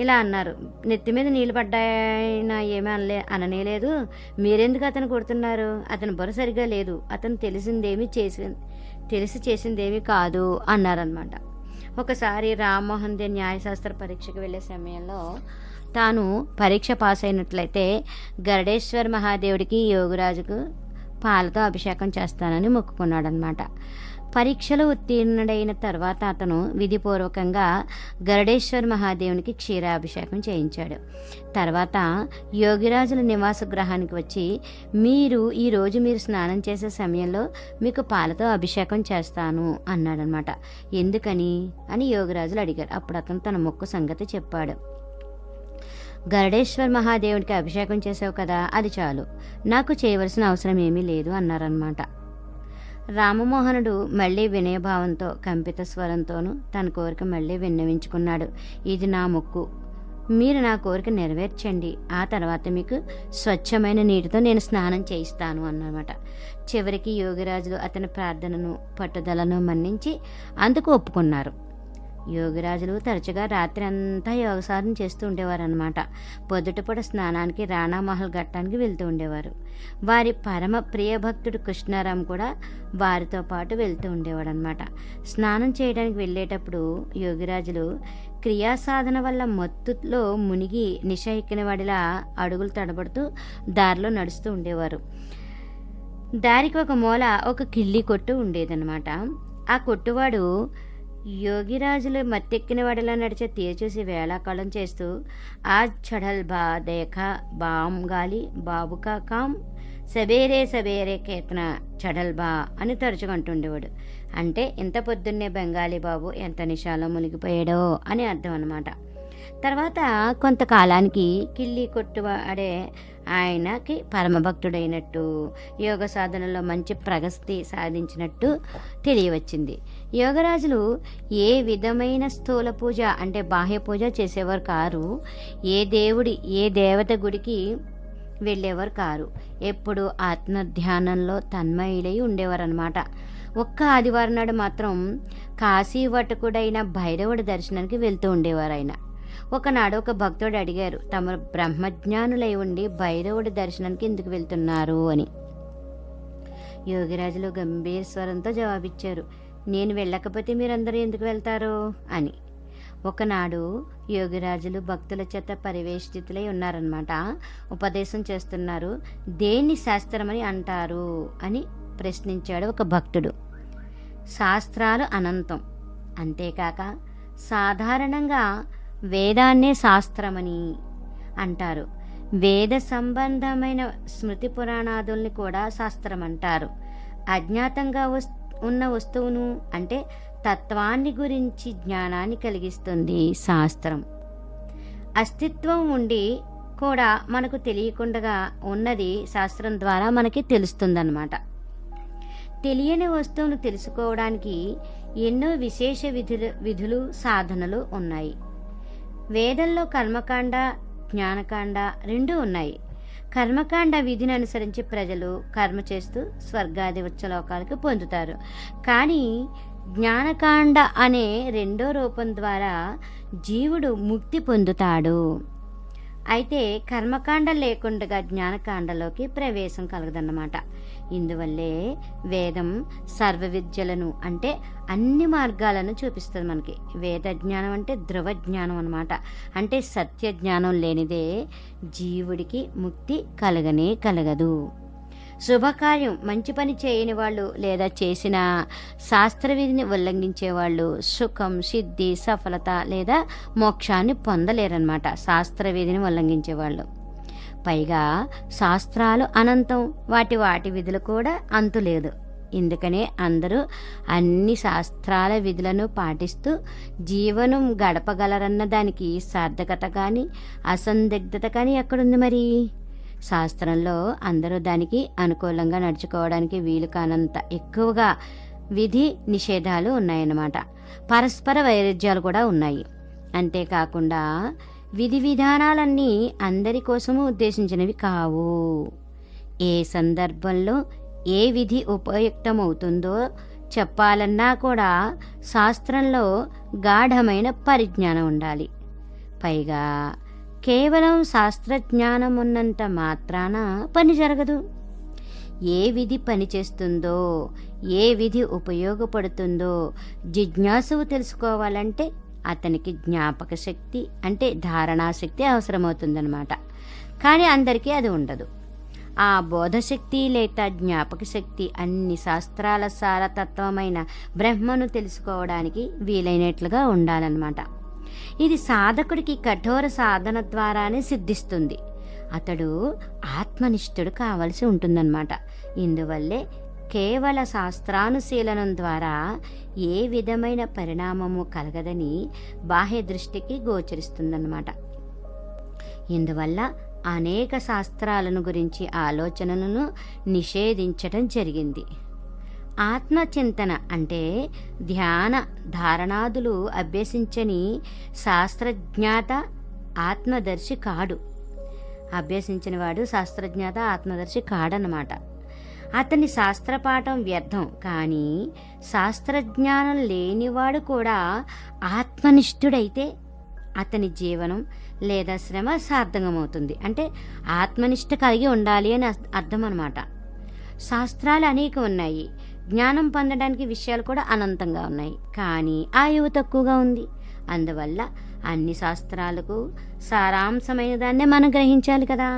ఇలా అన్నారు, నెత్తి మీద నీళ్ళు పడ్డాయన ఏమీ అననేలేదు, మీరెందుకు అతను కొడుతున్నారు? అతని బుర్ర సరిగా లేదు, అతను తెలిసి చేసిందేమీ కాదు అన్నారనమాట. ఒకసారి రామ్మోహన్ దే న్యాయశాస్త్ర పరీక్షకు వెళ్ళే సమయంలో తాను పరీక్ష పాస్ అయినట్లయితే గరుడేశ్వర్ మహాదేవుడికి యోగిరాజుకు పాలతో అభిషేకం చేస్తానని మొక్కుకున్నాడనమాట. పరీక్షలో ఉత్తీర్ణుడైన తర్వాత అతను విధిపూర్వకంగా గరుడేశ్వర్ మహాదేవునికి క్షీరాభిషేకం చేయించాడు. తర్వాత యోగిరాజుల నివాస గృహానికి వచ్చి, ఈరోజు మీరు స్నానం చేసే సమయంలో మీకు పాలతో అభిషేకం చేస్తాను అన్నాడనమాట. ఎందుకని అని యోగిరాజులు అడిగారు. అప్పుడు అతను తన మొక్కు సంగతి చెప్పాడు. గరుడేశ్వర్ మహాదేవుడికి అభిషేకం చేసావు కదా, అది చాలు, నాకు చేయవలసిన అవసరం ఏమీ లేదు అన్నారనమాట. రామమోహనుడు మళ్ళీ వినయభావంతో కంపిత స్వరంతోనూ తన కోరిక మళ్ళీ విన్నవించుకున్నాడు. ఇది నా మొక్కు, మీరు నా కోరిక నెరవేర్చండి, ఆ తర్వాత మీకు స్వచ్ఛమైన నీటితో నేను స్నానం చేయిస్తాను అన్నమాట. చివరికి యోగిరాజులు అతని ప్రార్థనను పట్టుదలను మన్నించి అందుకు ఒప్పుకున్నారు. యోగిరాజులు తరచుగా రాత్రి అంతా యోగసాధన చేస్తూ ఉండేవారన్నమాట. పొద్దుటపూట స్నానానికి రాణామహల్ ఘట్టానికి వెళ్తూ ఉండేవారు. వారి పరమ ప్రియ భక్తుడు కృష్ణారాం కూడా వారితో పాటు వెళ్తూ ఉండేవాడు అనమాట. స్నానం చేయడానికి వెళ్ళేటప్పుడు యోగిరాజులు క్రియాసాధన వల్ల మత్తులో మునిగి నిశ ఎక్కిన వాడిలా అడుగులు తడబడుతూ దారిలో నడుస్తూ ఉండేవారు. దారికి ఒక మూల ఒక కిళ్ళి కొట్టు ఉండేదన్నమాట. ఆ కొట్టువాడు యోగిరాజులు మత్తెక్కిన వాడిలా నడిచే తీరు చూసి వేళాకాలం చేస్తూ ఆ చడల్ బా దేఖా బామ్ గాలి బాబుకా కామ్ సబేరే కేతన చడల్ బా అని తరచుకుంటుండేవాడు. అంటే ఇంత పొద్దున్నే బెంగాలీ బాబు ఎంత నిషాలో మునిగిపోయాడో అని అర్థం అన్నమాట. తర్వాత కొంతకాలానికి కిళ్ళి కొట్టువాడే ఆయనకి పరమభక్తుడైనట్టు, యోగ సాధనలో మంచి ప్రగతి సాధించినట్టు తెలియవచ్చింది. యోగరాజులు ఏ విధమైన స్థూల పూజ అంటే బాహ్య పూజ చేసేవారు కారు. ఏ దేవత గుడికి వెళ్ళేవారు కారు. ఎప్పుడు ఆత్మధ్యానంలో తన్మయులై ఉండేవారు అనమాట. ఒక్క ఆదివారం నాడు మాత్రం కాశీ వటకుడైన భైరవుడి దర్శనానికి వెళ్తూ ఉండేవారు ఆయన. ఒకనాడు ఒక భక్తుడు అడిగారు, తమ బ్రహ్మజ్ఞానులై ఉండి భైరవుడి దర్శనానికి ఎందుకు వెళ్తున్నారు అని. యోగిరాజులు గంభీర స్వరంతో జవాబిచ్చారు, నేను వెళ్ళకపోతే మీరందరూ ఎందుకు వెళ్తారు అని. ఒకనాడు యోగిరాజులు భక్తుల చేత పరివేష్టితులై ఉన్నారన్నమాట. ఉపదేశం చేస్తున్నారు. దేన్ని శాస్త్రమని అంటారు అని ప్రశ్నించాడు ఒక భక్తుడు. శాస్త్రాలు అనంతం, అంతేకాక సాధారణంగా వేదాన్నే శాస్త్రమని అంటారు. వేద సంబంధమైన స్మృతి పురాణాదుల్ని కూడా శాస్త్రం అంటారు. అజ్ఞాతంగా ఉన్న వస్తువును అంటే తత్వాన్ని గురించి జ్ఞానాన్ని కలిగిస్తుంది శాస్త్రం. అస్తిత్వం ఉండి కూడా మనకు తెలియకుండా ఉన్నది శాస్త్రం ద్వారా మనకి తెలుస్తుందన్నమాట. తెలియని వస్తువును తెలుసుకోవడానికి ఎన్నో విశేష విధులు సాధనలు ఉన్నాయి. వేదంలో కర్మకాండ, జ్ఞానకాండ రెండూ ఉన్నాయి. కర్మకాండ విధిని అనుసరించి ప్రజలు కర్మ చేస్తూ స్వర్గాది ఉచ్చలోకాలకు పొందుతారు. కానీ జ్ఞానకాండ అనే రెండో రూపం ద్వారా జీవుడు ముక్తి పొందుతాడు. అయితే కర్మకాండ లేకుండా జ్ఞానకాండలోకి ప్రవేశం కలగదన్నమాట. ఇందువల్లే వేదం సర్వ విద్యలను అంటే అన్ని మార్గాలను చూపిస్తుంది మనకి. వేద జ్ఞానం అంటే ధ్రువ జ్ఞానం అన్నమాట. అంటే సత్య జ్ఞానం లేనిదే జీవుడికి ముక్తి కలగనే కలగదు. శుభకార్యం మంచి పని చేయని వాళ్ళు లేదా చేసిన శాస్త్రవిధిని ఉల్లంఘించే వాళ్ళు సుఖం, సిద్ధి, సఫలత లేదా మోక్షాన్ని పొందలేరన్నమాట. శాస్త్రవిధిని ఉల్లంఘించే వాళ్ళు. పైగా శాస్త్రాలు అనంతం, వాటి విధులు కూడా అంతులేదు. ఇందుకనే అందరూ అన్ని శాస్త్రాల విధులను పాటిస్తూ జీవనం గడపగలరన్న దానికి సార్థకత కానీ అసందిగ్ధత కానీ ఎక్కడుంది మరి? శాస్త్రంలో అందరూ దానికి అనుకూలంగా నడుచుకోవడానికి వీలు కానంత ఎక్కువగా విధి నిషేధాలు ఉన్నాయన్నమాట. పరస్పర వైరుధ్యాలు కూడా ఉన్నాయి. అంతేకాకుండా విధి విధానాలన్నీ అందరి కోసము ఉద్దేశించినవి కావు. ఏ సందర్భంలో ఏ విధి ఉపయుక్తమవుతుందో చెప్పాలన్నా కూడా శాస్త్రంలో గాఢమైన పరిజ్ఞానం ఉండాలి. పైగా కేవలం శాస్త్రజ్ఞానం ఉన్నంత మాత్రాన పని జరగదు. ఏ విధి పనిచేస్తుందో, ఏ విధి ఉపయోగపడుతుందో జిజ్ఞాసువు తెలుసుకోవాలంటే అతనికి జ్ఞాపక శక్తి అంటే ధారణాశక్తి అవసరమవుతుందన్నమాట. కానీ అందరికీ అది ఉండదు. ఆ బోధశక్తి లేదా జ్ఞాపక శక్తి అన్ని శాస్త్రాల సారతత్వమైన బ్రహ్మను తెలుసుకోవడానికి వీలైనట్లుగా ఉండాలన్నమాట. ఇది సాధకుడికి కఠోర సాధన ద్వారానే సిద్ధిస్తుంది. అతడు ఆత్మనిష్ఠుడు కావలసి ఉంటుందన్నమాట. ఇందువల్లే కేవల శాస్త్రానుశీలనం ద్వారా ఏ విధమైన పరిణామము కలగదని బాహ్య దృష్టికి గోచరిస్తుందన్నమాట. ఇందువల్ల అనేక శాస్త్రాలను గురించి ఆలోచనలను నిషేధించటం జరిగింది. ఆత్మచింతన అంటే ధ్యాన ధారణాదులు అభ్యసించని శాస్త్రజ్ఞాత ఆత్మదర్శి కాడు. అభ్యసించిన వాడు శాస్త్రజ్ఞాత ఆత్మదర్శి కాడనమాట. అతని శాస్త్రపాఠం వ్యర్థం. కానీ శాస్త్రజ్ఞానం లేనివాడు కూడా ఆత్మనిష్ఠుడైతే అతని జీవనం లేదా శ్రమ సార్థకమవుతుంది. అంటే ఆత్మనిష్ట కలిగి ఉండాలి అని అర్థం అన్నమాట. శాస్త్రాలు అనేక ఉన్నాయి. జ్ఞానం పొందడానికి విషయాలు కూడా అనంతంగా ఉన్నాయి. కానీ ఆయువు తక్కువగా ఉంది. అందువల్ల అన్ని శాస్త్రాలకు సారాంశమైన దాన్నే మనం గ్రహించాలి కదా.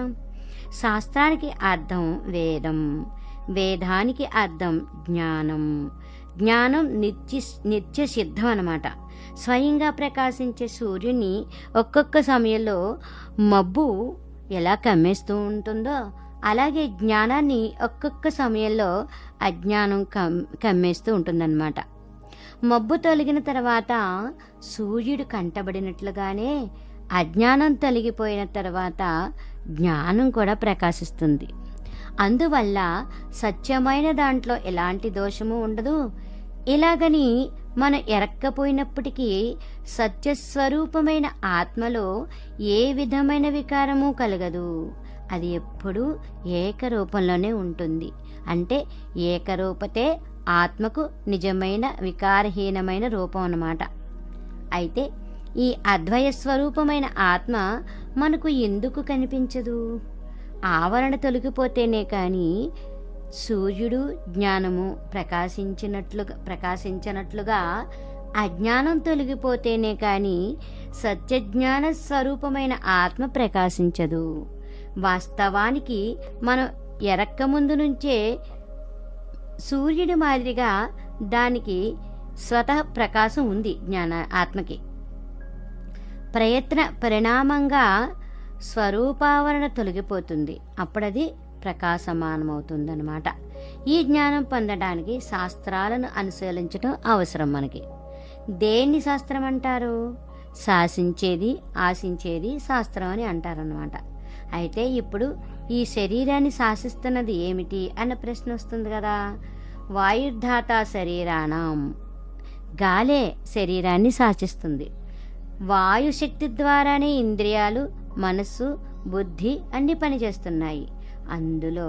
శాస్త్రానికి అర్థం వేదం, వేదానికి అర్థం జ్ఞానం. జ్ఞానం నిత్య సిద్ధం అన్నమాట. స్వయంగా ప్రకాశించే సూర్యుని ఒక్కొక్క సమయంలో మబ్బు ఎలా కమ్మేస్తూ ఉంటుందో అలాగే జ్ఞానాన్ని ఒక్కొక్క సమయంలో అజ్ఞానం కమ్మేస్తూ ఉంటుందన్నమాట. మబ్బు తొలగిన తర్వాత సూర్యుడు కంటబడినట్లుగానే అజ్ఞానం తొలగిపోయిన తర్వాత జ్ఞానం కూడా ప్రకాశిస్తుంది. అందువల్ల సత్యమైన దాంట్లో ఎలాంటి దోషము ఉండదు. ఇలాగని మనం ఎరక్కపోయినప్పటికీ సత్యస్వరూపమైన ఆత్మలో ఏ విధమైన వికారము కలగదు. అది ఎప్పుడూ ఏకరూపంలోనే ఉంటుంది. అంటే ఏకరూపతే ఆత్మకు నిజమైన వికారహీనమైన రూపం అన్నమాట. అయితే ఈ అద్వయ స్వరూపమైన ఆత్మ మనకు ఎందుకు కనిపించదు? ఆవరణ తొలగిపోతేనే కానీ సూర్యుడు జ్ఞానము ప్రకాశించినట్లుగా అజ్ఞానం తొలగిపోతేనే కానీ సత్యజ్ఞాన స్వరూపమైన ఆత్మ ప్రకాశించదు. వాస్తవానికి మనం ఎరక్క ముందు నుంచే సూర్యుడి మాదిరిగా దానికి స్వతః ప్రకాశం ఉంది. ఆత్మకి పరిణామంగా స్వరూపావరణ తొలగిపోతుంది. అప్పుడది ప్రకాశమానమవుతుందన్నమాట. ఈ జ్ఞానం పొందడానికి శాస్త్రాలను అనుశీలించడం అవసరం. మనకి దేన్ని శాస్త్రం అంటారు? శాసించేది, ఆశించేది శాస్త్రం అని అంటారన్నమాట. అయితే ఇప్పుడు ఈ శరీరాన్ని శాసిస్తున్నది ఏమిటి అన్న ప్రశ్న వస్తుంది కదా. వాయుర్ధాత శరీరాణం, గాలే శరీరాన్ని శాసిస్తుంది. వాయుశక్తి ద్వారానే ఇంద్రియాలు, మనస్సు, బుద్ధి అన్ని పనిచేస్తున్నాయి. అందులో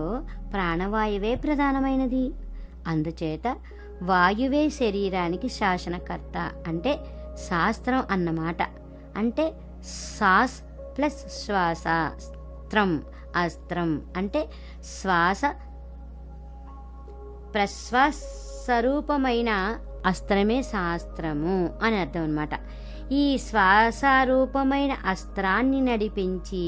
ప్రాణవాయువే ప్రధానమైనది. అందుచేత వాయువే శరీరానికి శాసనకర్త, అంటే శాస్త్రం అన్నమాట. అంటే శ్వాస ప్లస్ శ్వాస, అస్త్రం అంటే శ్వాస ప్రశ్వాసరూపమైన అస్త్రమే శాస్త్రము అని అర్థం అన్నమాట. ఈ శ్వాసరూపమైన అస్త్రాన్ని నడిపించి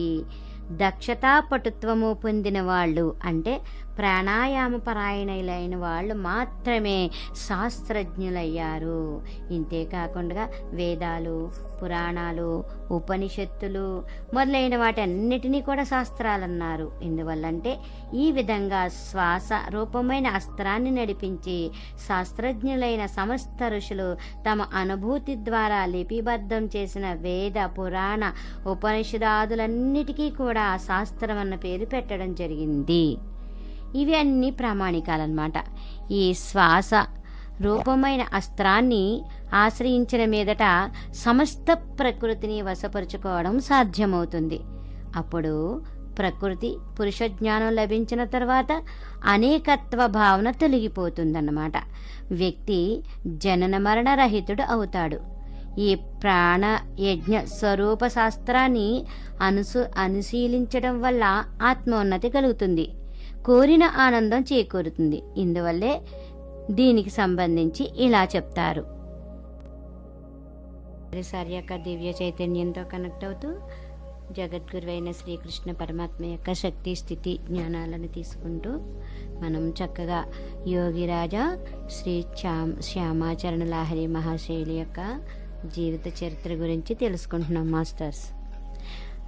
దక్షతా పటుత్వము పొందిన వాళ్ళు, అంటే ప్రాణాయామ పరాయణులైన వాళ్ళు మాత్రమే శాస్త్రజ్ఞులయ్యారు. ఇంతేకాకుండా వేదాలు, పురాణాలు, ఉపనిషత్తులు మొదలైన వాటి అన్నిటినీ కూడా శాస్త్రాలన్నారు. ఎందువల్లంటే ఈ విధంగా శ్వాస రూపమైన అస్త్రాన్ని నడిపించి శాస్త్రజ్ఞులైన సమస్త ఋషులు తమ అనుభూతి ద్వారా లిపిబద్ధం చేసిన వేద, పురాణ, ఉపనిషదాదులన్నిటికీ కూడా శాస్త్రం అన్న పేరు పెట్టడం జరిగింది. ఇవి అన్ని ప్రామాణికాలన్నమాట. ఈ శ్వాస రూపమైన అస్త్రాన్ని ఆశ్రయించిన మీదట సమస్త ప్రకృతిని వశపరుచుకోవడం సాధ్యమవుతుంది. అప్పుడు ప్రకృతి పురుష జ్ఞానం లభించిన తర్వాత అనేకత్వ భావన తొలగిపోతుందన్నమాట. వ్యక్తి జనన మరణ రహితుడు అవుతాడు. ఈ ప్రాణ యజ్ఞ స్వరూప శాస్త్రాన్ని అనుశీలించడం వల్ల ఆత్మోన్నతి కలుగుతుంది, కోరిన ఆనందం చేకూరుతుంది. ఇందువల్లే దీనికి సంబంధించి ఇలా చెప్తారు. సార్ యొక్క దివ్య చైతన్యంతో కనెక్ట్ అవుతూ జగద్గురువైన శ్రీకృష్ణ పరమాత్మ యొక్క శక్తి, స్థితి, జ్ఞానాలను తీసుకుంటూ మనం చక్కగా యోగిరాజా శ్రీ శ్యామాచరణ లాహిరి మహాశైలి యొక్క జీవిత చరిత్ర గురించి తెలుసుకుంటున్నాం మాస్టర్స్.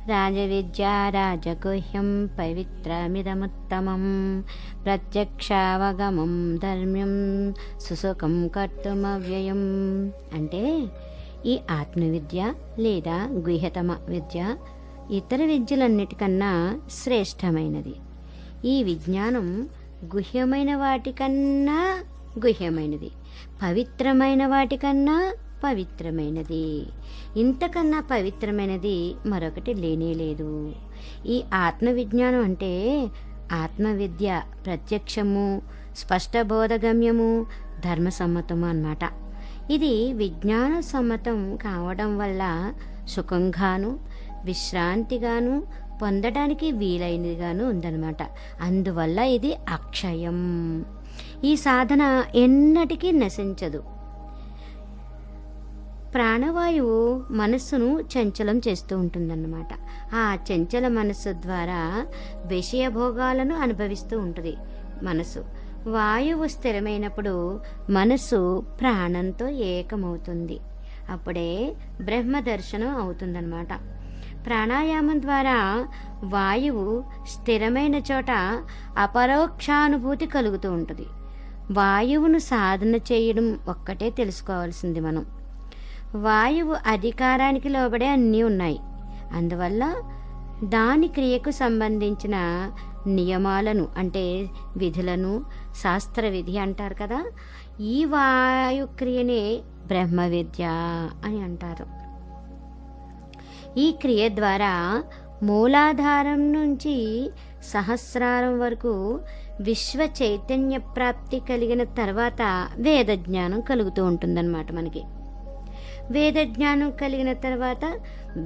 రాజవిద్యా రాజగుహ్యం పవిత్రమిదముత్తమం ప్రత్యక్షావగమం ధర్మ్యం సుసుఖం కర్తుమవ్యయం. అంటే ఈ ఆత్మవిద్య లేదా గుహ్యతమ విద్య ఇతర విద్యలన్నిటికన్నా శ్రేష్టమైనది. ఈ విజ్ఞానం గుహ్యమైన వాటికన్నా గుహ్యమైనది, పవిత్రమైన వాటికన్నా పవిత్రమైనది. ఇంతకన్నా పవిత్రమైనది మరొకటి లేనేలేదు. ఈ ఆత్మవిజ్ఞానం అంటే ఆత్మవిద్య ప్రత్యక్షము, స్పష్టబోధగమ్యము, ధర్మసమ్మతము అన్నమాట. ఇది విజ్ఞాన సమ్మతం కావడం వల్ల సుఖంగాను, విశ్రాంతిగాను, పొందడానికి వీలైనదిగాను ఉందన్నమాట. అందువల్ల ఇది అక్షయం. ఈ సాధన ఎన్నటికీ నశించదు. ప్రాణవాయువు మనస్సును చంచలం చేస్తూ ఉంటుందన్నమాట. ఆ చంచల మనస్సు ద్వారా విషయభోగాలను అనుభవిస్తూ ఉంటుంది మనస్సు. వాయువు స్థిరమైనప్పుడు మనస్సు ప్రాణంతో ఏకమవుతుంది. అప్పుడే బ్రహ్మ దర్శనం అవుతుందన్నమాట. ప్రాణాయామం ద్వారా వాయువు స్థిరమైన చోట అపరోక్షానుభూతి కలుగుతూ ఉంటుంది. వాయువును సాధన చేయడం ఒక్కటే తెలుసుకోవాల్సింది మనం. వాయువు అధికారానికి లోబడే అన్నీ ఉన్నాయి. అందువల్ల దాని క్రియకు సంబంధించిన నియమాలను, అంటే విధులను శాస్త్ర విధి అంటారు కదా, ఈ వాయుక్రియనే బ్రహ్మ విద్య అని అంటారు. ఈ క్రియ ద్వారా మూలాధారం నుంచి సహస్రారం వరకు విశ్వ చైతన్య ప్రాప్తి కలిగిన తర్వాత వేద జ్ఞానం కలుగుతూ ఉంటుందన్నమాట మనకి. వేద జ్ఞానం కలిగిన తర్వాత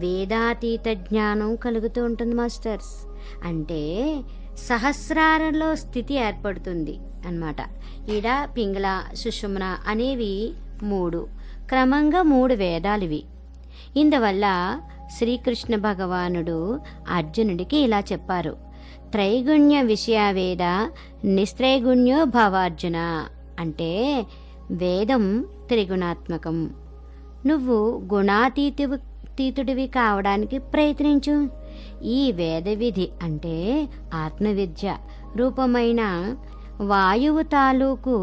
వేదాతీత జ్ఞానం కలుగుతూ ఉంటుంది మాస్టర్స్. అంటే సహస్రారంలో స్థితి ఏర్పడుతుంది అన్నమాట. ఇడ, పింగళ, సుషుమ్న అనేవి 3, క్రమంగా 3 వేదాలు ఇవి. ఇందువల్ల శ్రీకృష్ణ భగవానుడు అర్జునుడికి ఇలా చెప్పారు: త్రైగుణ్య విషయ వేద నిస్త్రైగుణ్యో భవార్జున. అంటే వేదం త్రిగుణాత్మకం. నువ్వు గుణాతీతుడివి కావడానికి ప్రయత్నించు. ఈ వేద విధి అంటే ఆత్మవిద్య రూపమైన వాయువు తాలూకు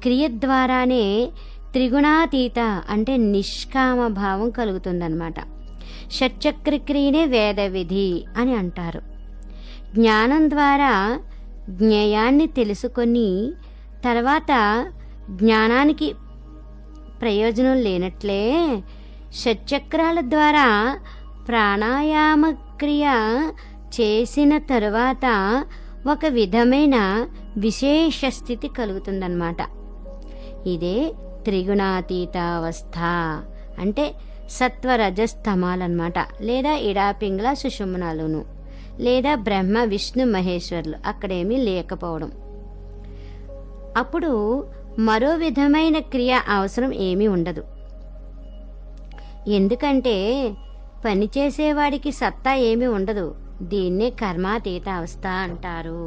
క్రియ ద్వారానే త్రిగుణాతీత అంటే నిష్కామ భావం కలుగుతుందన్నమాట. షట్చక్ర క్రియనే వేద విధి అని అంటారు. జ్ఞానం ద్వారా జ్ఞేయాన్ని తెలుసుకొని తర్వాత జ్ఞానానికి ప్రయోజనం లేనట్లే షట్చక్రాల ద్వారా ప్రాణాయామ క్రియ చేసిన తరువాత ఒక విధమైన విశేష స్థితి కలుగుతుందన్నమాట. ఇదే త్రిగుణాతీతావస్థ. అంటే సత్వరజస్తమాలన్నమాట. లేదా ఇడాపింగ్ల సుషుమ్నాలును, లేదా బ్రహ్మ విష్ణు మహేశ్వరులు అక్కడేమీ లేకపోవడం. అప్పుడు మరో విధమైన క్రియ అవసరం ఏమీ ఉండదు. ఎందుకంటే పనిచేసేవాడికి సత్తా ఏమీ ఉండదు. దీన్నే కర్మాతీత అవస్థ అంటారు.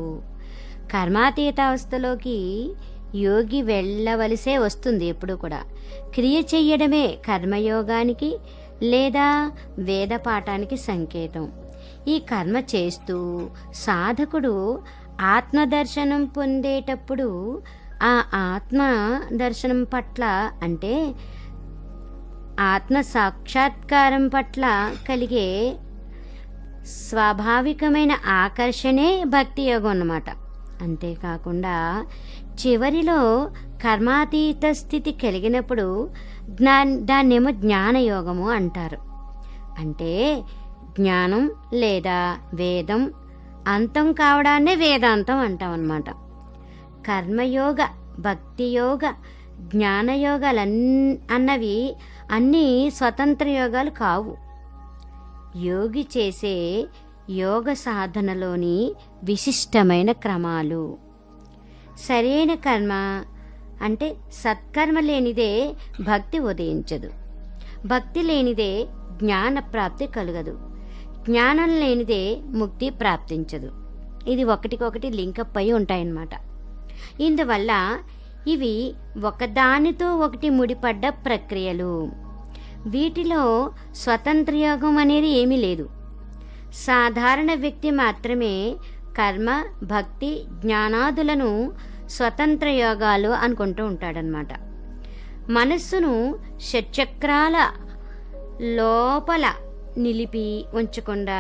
కర్మాతీత అవస్థలోకి యోగి వెళ్ళవలసే వస్తుంది ఎప్పుడు కూడా. క్రియ చెయ్యడమే కర్మయోగానికి లేదా వేద పాఠానికి సంకేతం. ఈ కర్మ చేస్తూ సాధకుడు ఆత్మదర్శనం పొందేటప్పుడు ఆ ఆత్మ దర్శనం పట్ల అంటే ఆత్మ సాక్షాత్కారం పట్ల కలిగే స్వాభావికమైన ఆకర్షణే భక్తి యోగం అన్నమాట. అంతేకాకుండా చివరిలో కర్మాతీత స్థితి కలిగినప్పుడు దాన్నేమో జ్ఞానయోగము అంటారు. అంటే జ్ఞానం లేదా వేదం అంతం కావడాన్నే వేదాంతం అంటాం అన్నమాట. కర్మయోగ, భక్తియోగ, జ్ఞానయోగాలు అన్నీ స్వతంత్ర యోగాలు కావు. యోగి చేసే యోగ సాధనలోని విశిష్టమైన క్రమాలు. సరైన కర్మ అంటే సత్కర్మ లేనిదే భక్తి ఉదయించదు. భక్తి లేనిదే జ్ఞాన ప్రాప్తి కలగదు. జ్ఞానం లేనిదే ముక్తి ప్రాప్తించదు. ఇది ఒకటికొకటి లింకప్ అయి ఉంటాయన్నమాట. ఇందువల్ల ఇవి ఒకదానితో ఒకటి ముడిపడ్డ ప్రక్రియలు. వీటిలో స్వతంత్ర యోగం అనేది ఏమీ లేదు. సాధారణ వ్యక్తి మాత్రమే కర్మ, భక్తి, జ్ఞానాదులను స్వతంత్ర యోగాలు అనుకుంటూ ఉంటాడనమాట. మనస్సును షట్చక్రాల లోపల నిలిపి ఉంచకుండా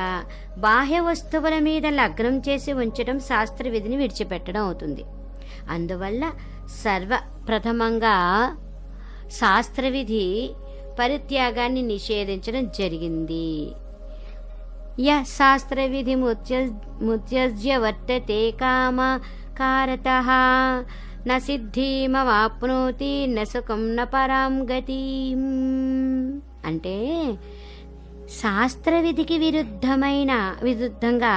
బాహ్య వస్తువుల మీద లగ్నం చేసి ఉంచడం శాస్త్ర విధిని విడిచిపెట్టడం అవుతుంది. అందువల్ల సర్వప్రథమంగా శాస్త్రవిధి పరిత్యాగాన్ని నిషేధించడం జరిగింది. శాస్త్రవిధి ముత్యజ్య వర్తతే కామకారతః న సిద్ధిమవాప్నోతి న సుఖం న పరాం గతిం. అంటే శాస్త్రవిధికి విరుద్ధంగా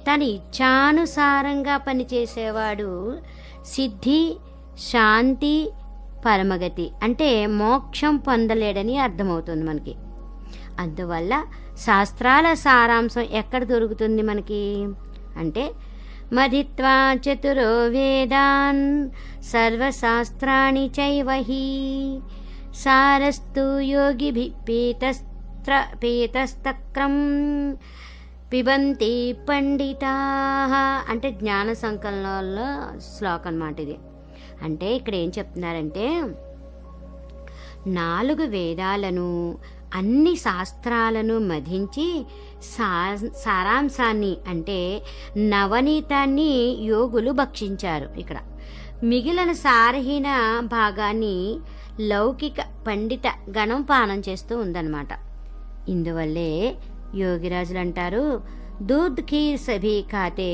తన ఇచ్ఛానుసారంగా పనిచేసేవాడు సిద్ధి, శాంతి, పరమగతి అంటే మోక్షం పొందలేడని అర్థమవుతుంది మనకి. అందువల్ల శాస్త్రాల సారాంశం ఎక్కడ దొరుకుతుంది మనకి అంటే మధిత్వా చతురో వేదాన్ సర్వశాస్త్రాణి చైవహి సారస్తు యోగిభిః పీతస్తక్రం పిబంతి పండితాః. అంటే జ్ఞాన సంకలనంలో శ్లోకం అన్నమాట ఇది. అంటే ఇక్కడ ఏం చెప్తున్నారంటే 4 వేదాలను అన్ని శాస్త్రాలను మధించి సారాంశాన్ని అంటే నవనీతాన్ని యోగులు భక్షించారు. ఇక్కడ మిగిలిన సారహీన భాగాన్ని లౌకిక పండిత గణం పానం చేస్తూ ఉందన్నమాట. ఇందువల్లే యోగిరాజులు అంటారు, దూద్ ఖీర్ సభీ ఖాతే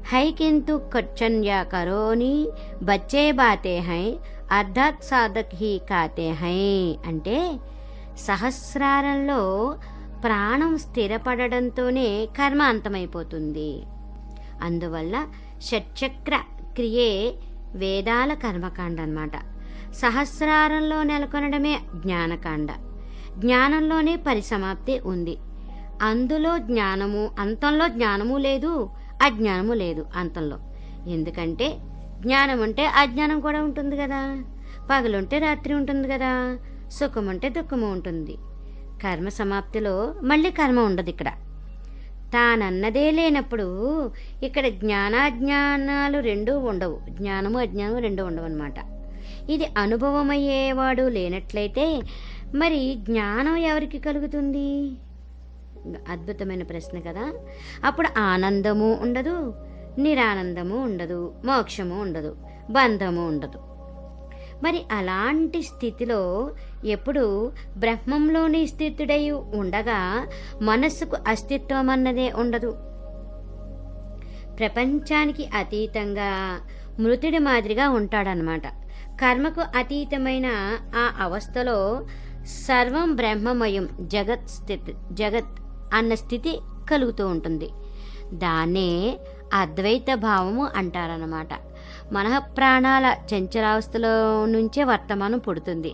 హై కింతు కచ్చన్యా కరోని బచ్చే బాతే హై అర్ధాత్ సాధక్ హీ ఖాతే హై. అంటే సహస్రారంలో ప్రాణం స్థిరపడడంతోనే కర్మ అంతమైపోతుంది. అందువల్ల షట్చక్ర క్రియే వేదాల కర్మకాండ అన్నమాట. సహస్రారంలో నెలకొనడమే జ్ఞానకాండ. జ్ఞానంలోనే పరిసమాప్తి ఉంది. అందులో జ్ఞానము, అంతంలో జ్ఞానము లేదు, అజ్ఞానము లేదు అంతంలో. ఎందుకంటే జ్ఞానం ఉంటే అజ్ఞానం కూడా ఉంటుంది కదా, పగలుంటే రాత్రి ఉంటుంది కదా, సుఖం ఉంటే దుఃఖము ఉంటుంది. కర్మ సమాప్తిలో మళ్ళీ కర్మ ఉండదు. ఇక్కడ తానన్నదే లేనప్పుడు ఇక్కడ జ్ఞానాజ్ఞానాలు రెండూ ఉండవు, జ్ఞానము అజ్ఞానము రెండూ ఉండవు అన్నమాట. ఇది అనుభవమయ్యేవాడు లేనట్లయితే మరి జ్ఞానం ఎవరికి కలుగుతుంది? అద్భుతమైన ప్రశ్న కదా. అప్పుడు ఆనందము ఉండదు, నిరానందము ఉండదు, మోక్షము ఉండదు, బంధము ఉండదు. మరి అలాంటి స్థితిలో ఎప్పుడు బ్రహ్మంలోని స్థితుడై ఉండగా మనస్సుకు అస్తిత్వం అన్నదే ఉండదు. ప్రపంచానికి అతీతంగా మృతుడి మాదిరిగా ఉంటాడనమాట. కర్మకు అతీతమైన ఆ అవస్థలో సర్వం బ్రహ్మమయం, జగత్ అన్న స్థితి కలుగుతూ ఉంటుంది. దాన్నే అద్వైత భావము అంటారన్నమాట. మనఃప్రాణాల చంచలావస్థలో నుంచే వర్తమానం పుడుతుంది,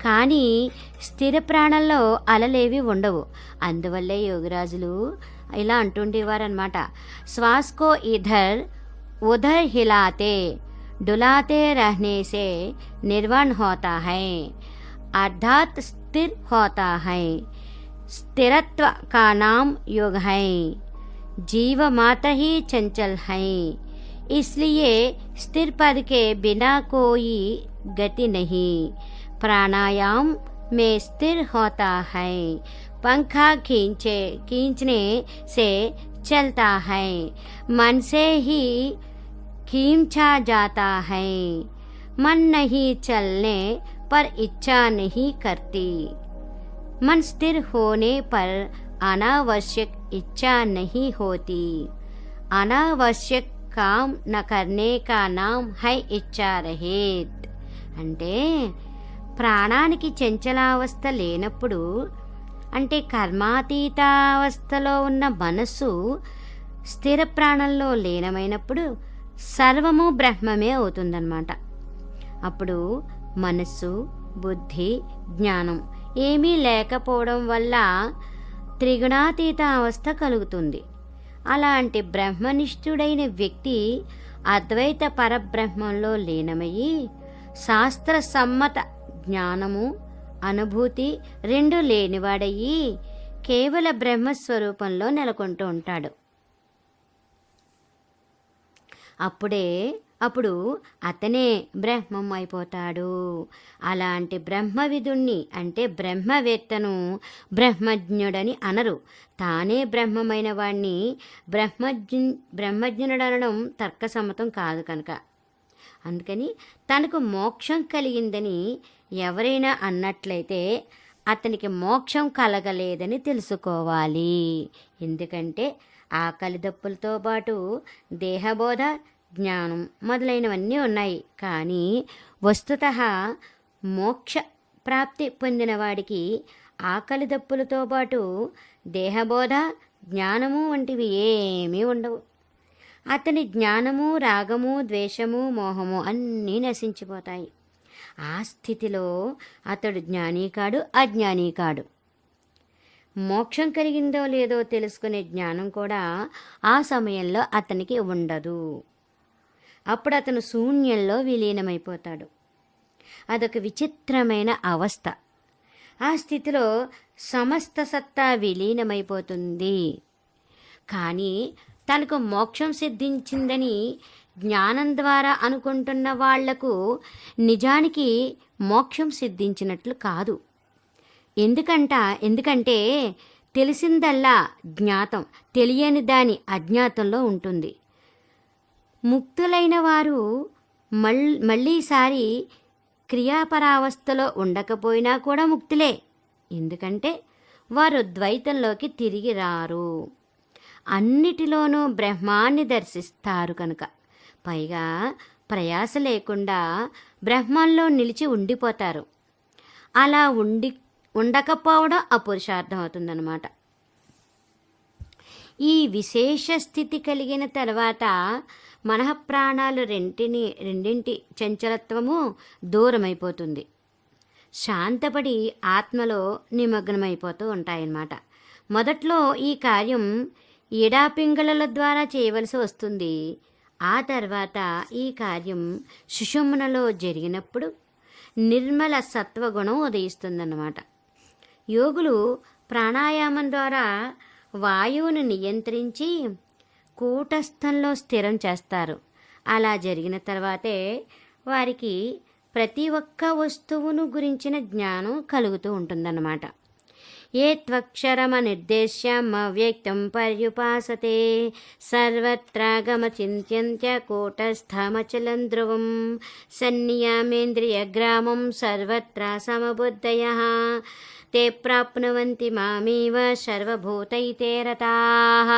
కానీ స్థిర ప్రాణంలో అలలేవి ఉండవు. అందువల్లే యోగిరాజులు ఇలా అంటుండేవారనమాట, శ్వాస్కో ఇధర్ ఉధర్ హిలాతే डुलाते रहने से निर्वाण होता है, अर्थात स्थिर होता है। स्थिरत्व का नाम योग है, जीव मात्र ही चंचल है, इसलिए स्थिर पद के बिना कोई गति नहीं। प्राणायाम में स्थिर होता है, पंखा खींचने से चलता है, मन से ही खींचा जाता है, मन नहीं चलने पर इच्छा नहीं करती। मन स्थिर होने पर अनावश्यक इच्छा नहीं होती। अनावश्यक काम न करने का नाम है इच्छा रहित। అంటే ప్రాణానికి చంచలావస్థ లేనప్పుడు, అంటే కర్మాతీతావస్థలో ఉన్న మనస్సు స్థిర ప్రాణంలో లీనమైనప్పుడు సర్వము బ్రహ్మమే అవుతుందన్నమాట. అప్పుడు మనస్సు, బుద్ధి, జ్ఞానం ఏమీ లేకపోవడం వల్ల త్రిగుణాతీత అవస్థ కలుగుతుంది. అలాంటి బ్రహ్మనిష్ఠుడైన వ్యక్తి అద్వైత పరబ్రహ్మంలో లీనమయ్యి శాస్త్ర సమ్మత జ్ఞానము, అనుభూతి రెండు లేనివాడయ్యి కేవల బ్రహ్మస్వరూపంలో నెలకొంటూ ఉంటాడు. అప్పుడు అతనే బ్రహ్మం అయిపోతాడు. అలాంటి బ్రహ్మవిదుణ్ణి, అంటే బ్రహ్మవేత్తను బ్రహ్మజ్ఞుడని అనరు. తానే బ్రహ్మమైన వాణ్ణి బ్రహ్మజ్ఞుడనడం తర్కసమ్మతం కాదు కనుక. అందుకని తనకు మోక్షం కలిగిందని ఎవరైనా అన్నట్లయితే అతనికి మోక్షం కలగలేదని తెలుసుకోవాలి. ఎందుకంటే ఆకలి దప్పులతో పాటు దేహబోధ, జ్ఞానం మొదలైనవన్నీ ఉన్నాయి. కానీ వస్తుతః మోక్ష ప్రాప్తి పొందిన వాడికి ఆకలి దప్పులతో పాటు దేహబోధ, జ్ఞానము వంటివి ఏమీ ఉండవు. అతని జ్ఞానము, రాగము, ద్వేషము, మోహము అన్నీ నశించిపోతాయి. ఆ స్థితిలో అతడు జ్ఞాని కాడు, అజ్ఞాని కాడు. మోక్షం కలిగిందో లేదో తెలుసుకునే జ్ఞానం కూడా ఆ సమయంలో అతనికి ఉండదు. అప్పుడు అతను శూన్యంలో విలీనమైపోతాడు. అదొక విచిత్రమైన అవస్థ. ఆ స్థితిలో సమస్త సత్తా విలీనమైపోతుంది. కానీ తనకు మోక్షం సిద్ధించిందని జ్ఞానం ద్వారా అనుకుంటున్న వాళ్లకు నిజానికి మోక్షం సిద్ధించినట్లు కాదు. ఎందుకంటే తెలిసిందల్లా జ్ఞాతం, తెలియని దాని అజ్ఞాతంలో ఉంటుంది. ముక్తులైన వారు మళ్ళీసారి క్రియాపరావస్థలో ఉండకపోయినా కూడా ముక్తులే. ఎందుకంటే వారు ద్వైతంలోకి తిరిగి రారు, అన్నిటిలోనూ బ్రహ్మాన్ని దర్శిస్తారు కనుక. పైగా ప్రయాస లేకుండా బ్రహ్మంలో నిలిచి ఉండిపోతారు. అలా ఉండకపోవడం అపురుషార్థం అవుతుందన్నమాట. ఈ విశేష స్థితి కలిగిన తర్వాత మనఃప్రాణాలు రెండింటి చంచలత్వము దూరమైపోతుంది. శాంతపడి ఆత్మలో నిమగ్నమైపోతూ ఉంటాయన్నమాట. మొదట్లో ఈ కార్యం ఈడాపింగళల ద్వారా చేయవలసి వస్తుంది. ఆ తర్వాత ఈ కార్యం సుషుమ్నలో జరిగినప్పుడు నిర్మల సత్వగుణం ఉదయిస్తుందన్నమాట. యోగులు ప్రాణాయామం ద్వారా వాయువును నియంత్రించి కూటస్థంలో స్థిరం చేస్తారు. అలా జరిగిన తర్వాతే వారికి ప్రతి ఒక్క వస్తువును గురించిన జ్ఞానం కలుగుతూ ఉంటుందన్నమాట. ఏ త్వక్షరమనిర్దేశ్యం అవ్యక్తం పర్యుపాసతే సర్వత్రాగమచింత్యంత్య కూటస్థమచలం ధ్రువం సన్నియామేంద్రియగ్రామం సర్వత్రా సమబుద్ధయః తే ప్రాప్నువంతి మామేవ సర్వభూతైతే రతాః.